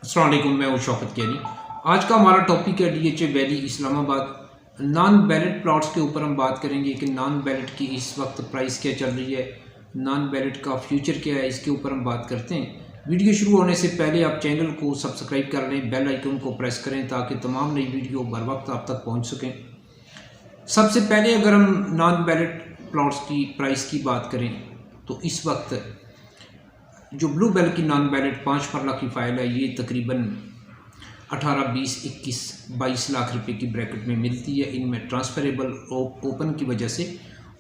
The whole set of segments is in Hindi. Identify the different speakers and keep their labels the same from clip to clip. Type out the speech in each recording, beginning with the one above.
Speaker 1: अस्सलाम वालेकुम, मैं हूं शौकत कियानी। आज का हमारा टॉपिक है DHA valley Islamabad. Non ballot plots के ऊपर हम बात करेंगे कि नॉन बैलेट की इस वक्त प्राइस क्या चल रही है, नॉन बैलेट का फ्यूचर क्या है, इसके ऊपर हम बात करते हैं। वीडियो शुरू होने से पहले आप चैनल को सब्सक्राइब कर लें, बेल आइकन को प्रेस करें ताकि तमाम नई वीडियो बर वक्त आप तक पहुँच सकें। सबसे पहले अगर हम नॉन बैलेट प्लॉट्स की प्राइस की बात करें तो इस वक्त जो ब्लू बेल की नॉन बैलेट 5 मरला की फ़ाइल है, ये तकरीबन 18, 20, 21, 22 लाख रुपए की ब्रैकेट में मिलती है। इनमें ट्रांसफरेबल ओपन की वजह से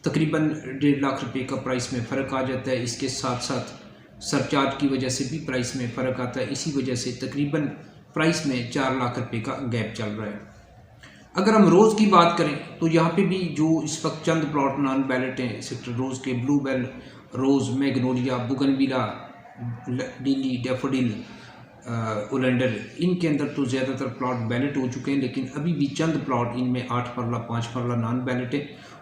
Speaker 1: तकरीबन 1.5 लाख रुपए का प्राइस में फ़र्क आ जाता है। इसके साथ साथ सरचार्ज की वजह से भी प्राइस में फ़र्क आता है। इसी वजह से तकरीबन प्राइस में 4 लाख रुपए का गैप चल रहा है। अगर हम रोज़ की बात करें तो यहाँ पे भी जो इस वक्त चंद प्लॉट नॉन बैलेट हैं सेक्टर रोज़ के, ब्लू बेल, रोज़, मैग्नोलिया, बुगनविला, लिली, डैफोडिल, ओलेंडर, इनके अंदर तो ज़्यादातर प्लॉट बैलेट हो चुके हैं, लेकिन अभी भी चंद प्लॉट इनमें 8 मरला 5 मरला नॉन बैलेट है।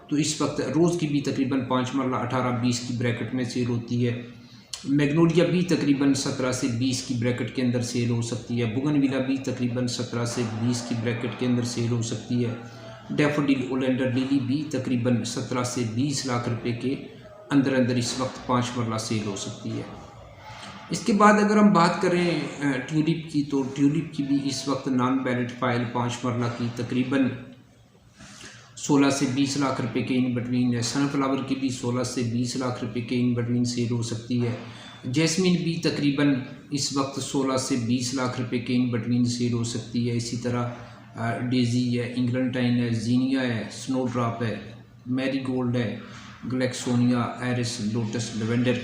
Speaker 1: तो इस वक्त रोज़ की भी तकरीबन 5 मरला 18-20 की ब्रैकेट में सेल होती है। मैग्नोलिया भी तकरीबन 17 से 20 की ब्रैकेट के अंदर सेल हो सकती है। बुगनविला भी तकरीबन 17 से 20 की ब्रैकेट के अंदर सेल हो सकती है। डैफोडिल, ओलेंडर, लिली भी तकरीबन 17 से 20 लाख रुपए के अंदर इस वक्त 5 मरला सेल हो सकती है। इसके बाद अगर हम बात करें ट्यूलिप की, तो ट्यूलिप की भी इस वक्त नॉन बैलेट फ़ाइल 5 मरला की तकरीबन 16 से 20 लाख रुपए के इन बिटवीन है। सनफ्लावर की भी 16 से 20 लाख रुपए के इन बिटवीन सेल हो सकती है। जैस्मिन भी तकरीबन इस वक्त 16 से 20 लाख रुपए के इन बिटवीन सेल हो सकती है। इसी तरह डेजी है, इंग्लैंटाइन है, जीनिया है, स्नोड्रॉप है, मैरीगोल्ड है, ग्लैक्सोनिया, एरिस, लोटस, लेवेंडर,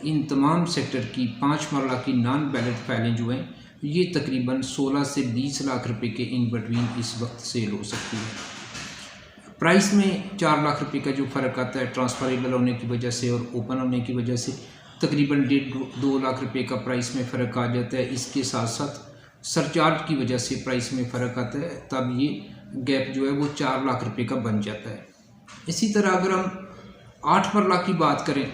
Speaker 1: इन तमाम सेक्टर की 5 मरला की नॉन बैलेट फाइलें जो हैं ये तकरीबन 16 से 20 लाख रुपए के इन बिटवीन इस वक्त सेल हो सकती है। प्राइस में 4 लाख रुपए का जो फ़र्क आता है ट्रांसफरेबल होने की वजह से और ओपन होने की वजह से, तकरीबन 1.5-2 लाख रुपए का प्राइस में फ़र्क आ जाता है। इसके साथ साथ सरचार्ज की वजह से प्राइस में फ़र्क आता है, तब ये गैप जो है वो 4 लाख रुपए का बन जाता है। इसी तरह अगर हम 8 मरला की बात करें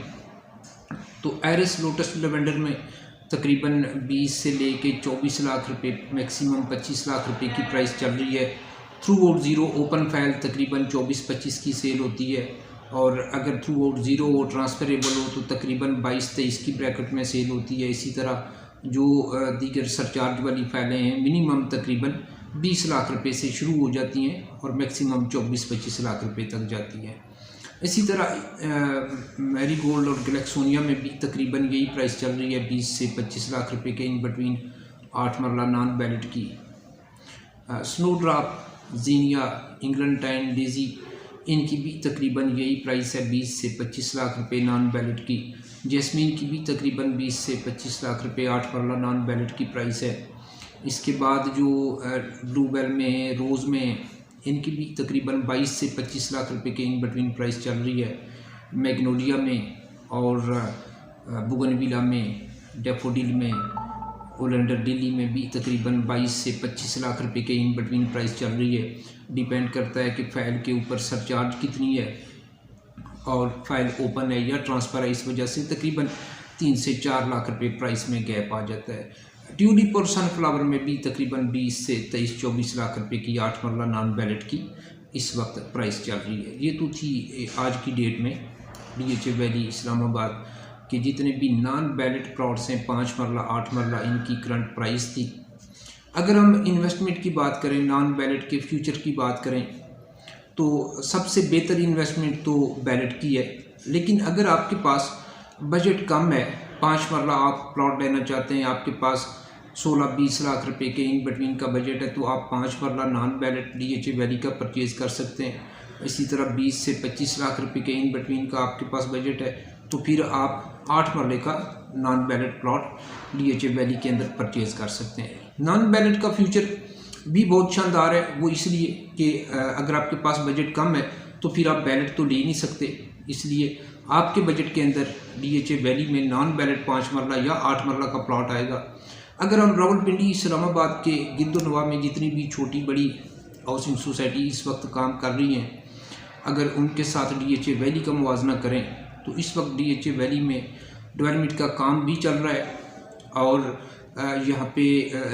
Speaker 1: तो एरिस, लोटस, लेवेंडर में तकरीबन 20 से लेके 24 लाख रुपए, मैक्सिमम 25 लाख रुपए की प्राइस चल रही है। Through out zero open file तकरीबन 24-25 की सेल होती है, और अगर थ्रू आउट ज़ीरो हो, ट्रांसफरेबल हो, तो तकरीबन 22-23 की ब्रैकेट में सेल होती है। इसी तरह जो दीगर सरचार्ज वाली फाइलें हैं मिनिमम तकरीबन 20 लाख रुपए से शुरू हो जाती हैं और मैक्सिमम 24-25 लाख रुपए तक जाती हैं। इसी तरह मैरीगोल्ड और ग्लैक्सोनिया में भी तकरीबन यही प्राइस चल रही है, 20 से 25 लाख रुपए के इन बिटवीन 8 मरला नॉन बैलेट की। स्नोड्रॉप, जीनिया, इंग्लैंटाइन, डेजी, इनकी भी तकरीबन यही प्राइस है, 20 से 25 लाख रुपए नॉन बैलेट की। जैस्मीन की भी तकरीबन 20 से 25 लाख रुपए 8 मरला नॉन बैलेट की प्राइस है। इसके बाद जो ब्लू बेल में, रोज़ में, इनकी भी तकरीबन 22 से 25 लाख रुपए के इन बिटवीन प्राइस चल रही है। मैग्नोलिया में और बुगनविला में, डैफोडिल में, ओलेंडर, लिली में भी तकरीबन 22 से 25 लाख रुपए के इन बिटवीन प्राइस चल रही है। डिपेंड करता है कि फ़ाइल के ऊपर सरचार्ज कितनी है और फाइल ओपन है या ट्रांसफ़र है, इस वजह से तकरीबन 3 से 4 लाख रुपए प्राइस में गैप आ जाता है। ट्यूलिप और सनफ्लावर में भी तकरीबन 20 से 23-24 लाख रुपए की 8 मरला नॉन बैलेट की इस वक्त प्राइस चल रही है। ये तो थी आज की डेट में डीएचए वैली इस्लामाबाद के जितने भी नॉन बैलेट प्लॉट्स हैं 5 मरला 8 मरला, इनकी करंट प्राइस थी। अगर हम इन्वेस्टमेंट की बात करें, नॉन बैलेट के फ्यूचर की बात करें, तो सबसे बेहतर इन्वेस्टमेंट तो बैलेट की है। लेकिन अगर आपके पास बजट कम है, 5 मरला आप प्लॉट लेना चाहते हैं, आपके पास 16-20 लाख रुपए के इन बिटवीन का बजट है, तो आप 5 मरला नॉन बैलेट डीएचए वैली का परचेज़ कर सकते हैं। इसी तरह 20 से 25 लाख रुपए के इन बिटवीन का आपके पास बजट है, तो फिर आप 8 मरले का non ballot plot DHA valley के अंदर परचेज़ कर सकते हैं। नॉन बैलेट का फ्यूचर भी बहुत शानदार है, वो इसलिए कि अगर आपके पास बजट कम है तो फिर आप बैलेट तो ले नहीं सकते, इसलिए आपके बजट के अंदर डीएचए वैली में नॉन बैलेट 5 मरला या 8 मरला का प्लॉट आएगा। अगर हम रावलपिंडी, इस्लामाबाद के गिरदोनवा में जितनी भी छोटी बड़ी हाउसिंग सोसाइटी इस वक्त काम कर रही हैं, अगर उनके साथ डीएचए वैली का मुवाजना करें तो इस वक्त डीएचए वैली में डेवलपमेंट का काम भी चल रहा है और यहाँ पे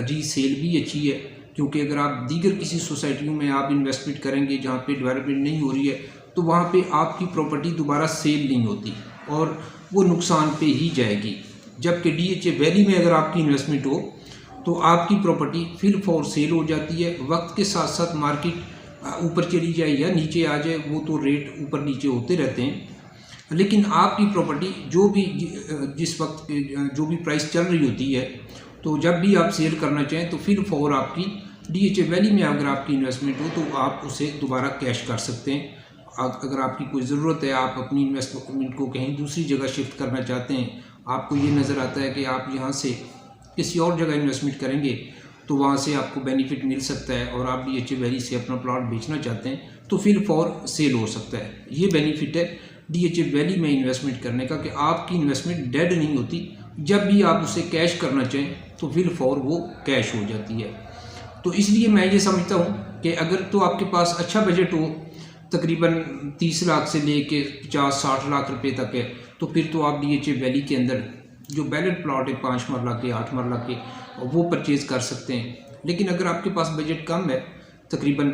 Speaker 1: रीसेल भी अच्छी है, क्योंकि अगर आप दीगर किसी सोसाइटियों में आप इन्वेस्टमेंट करेंगे जहाँ पे डेवलपमेंट नहीं हो रही है तो वहाँ पे आपकी प्रॉपर्टी दोबारा सेल नहीं होती और वो नुकसान पे ही जाएगी। जबकि DHA वैली में अगर आपकी इन्वेस्टमेंट हो तो आपकी प्रॉपर्टी फिर फॉर सेल हो जाती है। वक्त के साथ साथ मार्केट ऊपर चली जाए या नीचे आ जाए, वो तो रेट ऊपर नीचे होते रहते हैं, लेकिन आपकी प्रॉपर्टी जो भी जिस वक्त जो भी प्राइस चल रही होती है, तो जब भी आप सेल करना चाहें तो फिर फॉर आपकी DHA वैली में अगर आपकी इन्वेस्टमेंट हो तो आप उसे दोबारा कैश कर सकते हैं। अगर आपकी कोई ज़रूरत है, आप अपनी इन्वेस्टमेंट को कहीं दूसरी जगह शिफ्ट करना चाहते हैं, आपको ये नज़र आता है कि आप यहाँ से किसी और जगह इन्वेस्टमेंट करेंगे तो वहाँ से आपको बेनिफिट मिल सकता है और आप DHA वैली से अपना प्लॉट बेचना चाहते हैं तो फिर फॉर सेल हो सकता है। ये बेनिफिट है DHA वैली में इन्वेस्टमेंट करने का कि आपकी इन्वेस्टमेंट डेड नहीं होती, जब भी आप उसे कैश करना चाहें तो फिर फॉर वो कैश हो जाती है। तो इसलिए मैं ये समझता हूँ कि अगर तो आपके पास अच्छा बजट हो, तकरीबन 30 लाख से लेके 50-60 लाख रुपए तक है, तो फिर तो आप DHA वैली के अंदर जो बैलेट प्लॉट है 5 मरला के 8 मरला के वो परचेज़ कर सकते हैं। लेकिन अगर आपके पास बजट कम है, तकरीबन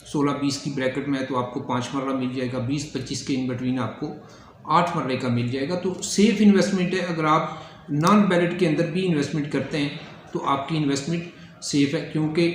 Speaker 1: 16-20 की ब्रैकेट में है, तो आपको 5 मरला मिल जाएगा, 20-25 के इन बिटवीन आपको 8 मरले का मिल जाएगा। तो सेफ़ इन्वेस्टमेंट है। अगर आप नॉन बैलेट के अंदर भी इन्वेस्टमेंट करते हैं तो आपकी इन्वेस्टमेंट सेफ़ है, क्योंकि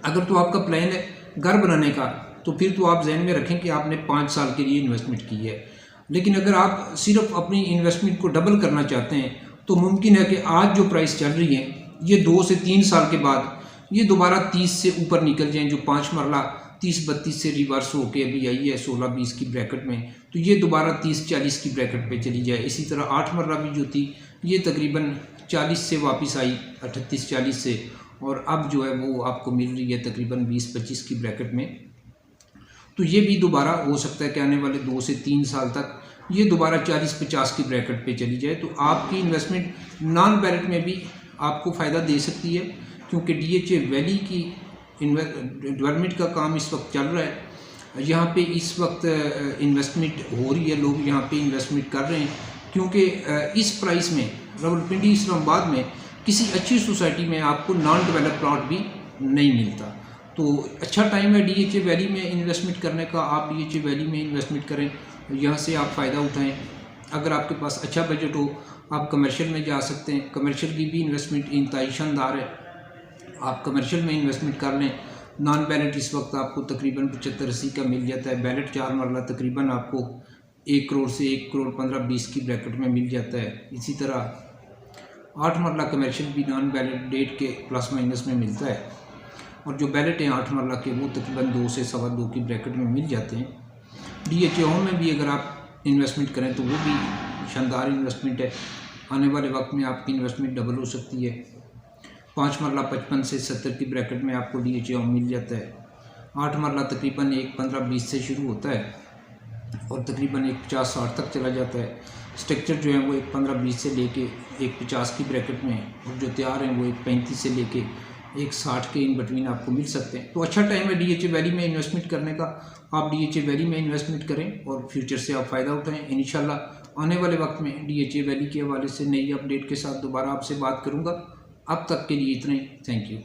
Speaker 1: अगर तो आपका प्लान है घर बनाने का तो फिर तो आप जहन में रखें कि आपने 5 साल के लिए इन्वेस्टमेंट की है। लेकिन अगर आप सिर्फ अपनी इन्वेस्टमेंट को डबल करना चाहते हैं तो मुमकिन है कि आज जो प्राइस चल रही है ये 2 से 3 साल के बाद ये दोबारा 30 से ऊपर निकल जाएं। जो 5 मरला 30-32 से रिवर्स होके अभी आई है 16-20 की ब्रैकेट में, तो ये दोबारा 30-40 की ब्रैकेट पे चली जाए। इसी तरह 8 मरला भी जो थी ये तकरीबन 40 से वापस आई 38-40 से, और अब जो है वो आपको मिल रही है तकरीबन 20-25 की ब्रैकेट में। तो ये भी दोबारा हो सकता है कि आने वाले 2 से 3 साल तक ये दोबारा 40-50 की ब्रैकेट पे चली जाए। तो आपकी इन्वेस्टमेंट नॉन बैलेट में भी आपको फ़ायदा दे सकती है, क्योंकि DHA वैली की डेवलपमेंट का काम इस वक्त चल रहा है। यहाँ पे इस वक्त इन्वेस्टमेंट हो रही है, लोग यहाँ पे इन्वेस्टमेंट कर रहे हैं, क्योंकि इस प्राइस में रावलपिंडी इस्लामाबाद में किसी अच्छी सोसाइटी में आपको नॉन डेवलप प्लॉट भी नहीं मिलता। तो अच्छा टाइम है DHA वैली में इन्वेस्टमेंट करने का। आप DHA वैली में इन्वेस्टमेंट करें, यहाँ से आप फ़ायदा उठाएं। अगर आपके पास अच्छा बजट हो आप कमर्शियल में जा सकते हैं, कमर्शियल की भी इन्वेस्टमेंट इंतहाई शानदार है, आप कमर्शियल में इन्वेस्टमेंट कर लें। नॉन बैलेट इस वक्त आपको तकरीबन 75-80 का मिल जाता है। बैलेट 4 मरला तकरीबन आपको 1 करोड़ से 1 करोड़ 15-20 की ब्रैकेट में मिल जाता है। इसी तरह 8 मरला कमर्शियल भी नॉन बैलेट डेट के प्लस माइनस में मिलता है, और जो बैलेट हैं 8 मरला के वो तकरीबन 2 से 2.25 की ब्रैकेट में मिल जाते हैं। DHA होम में भी अगर आप इन्वेस्टमेंट करें तो वो भी शानदार इन्वेस्टमेंट है। आने वाले वक्त में आपकी इन्वेस्टमेंट डबल हो सकती है। 5 मरला 55 से 70 की ब्रैकेट में आपको DHA होम मिल जाता है। 8 मरला तकरीबन 1.15-20 से शुरू होता है और तकरीबन 1.50-60 तक चला जाता है। स्ट्रक्चर जो है वो 1.15-20 से लेके 1.50 की ब्रैकेट में, और जो तैयार हैं वो 1.35 से लेके 1.60 के इन बिटवीन आपको मिल सकते हैं। तो अच्छा टाइम है DHA वैली में इन्वेस्टमेंट करने का। आप DHA वैली में इन्वेस्टमेंट करें और फ्यूचर से आप फ़ायदा उठाएं। इंशाल्लाह आने वाले वक्त में DHA वैली के हवाले से नई अपडेट के साथ दोबारा आपसे बात करूंगा। अब तक के लिए इतना ही। Thank you.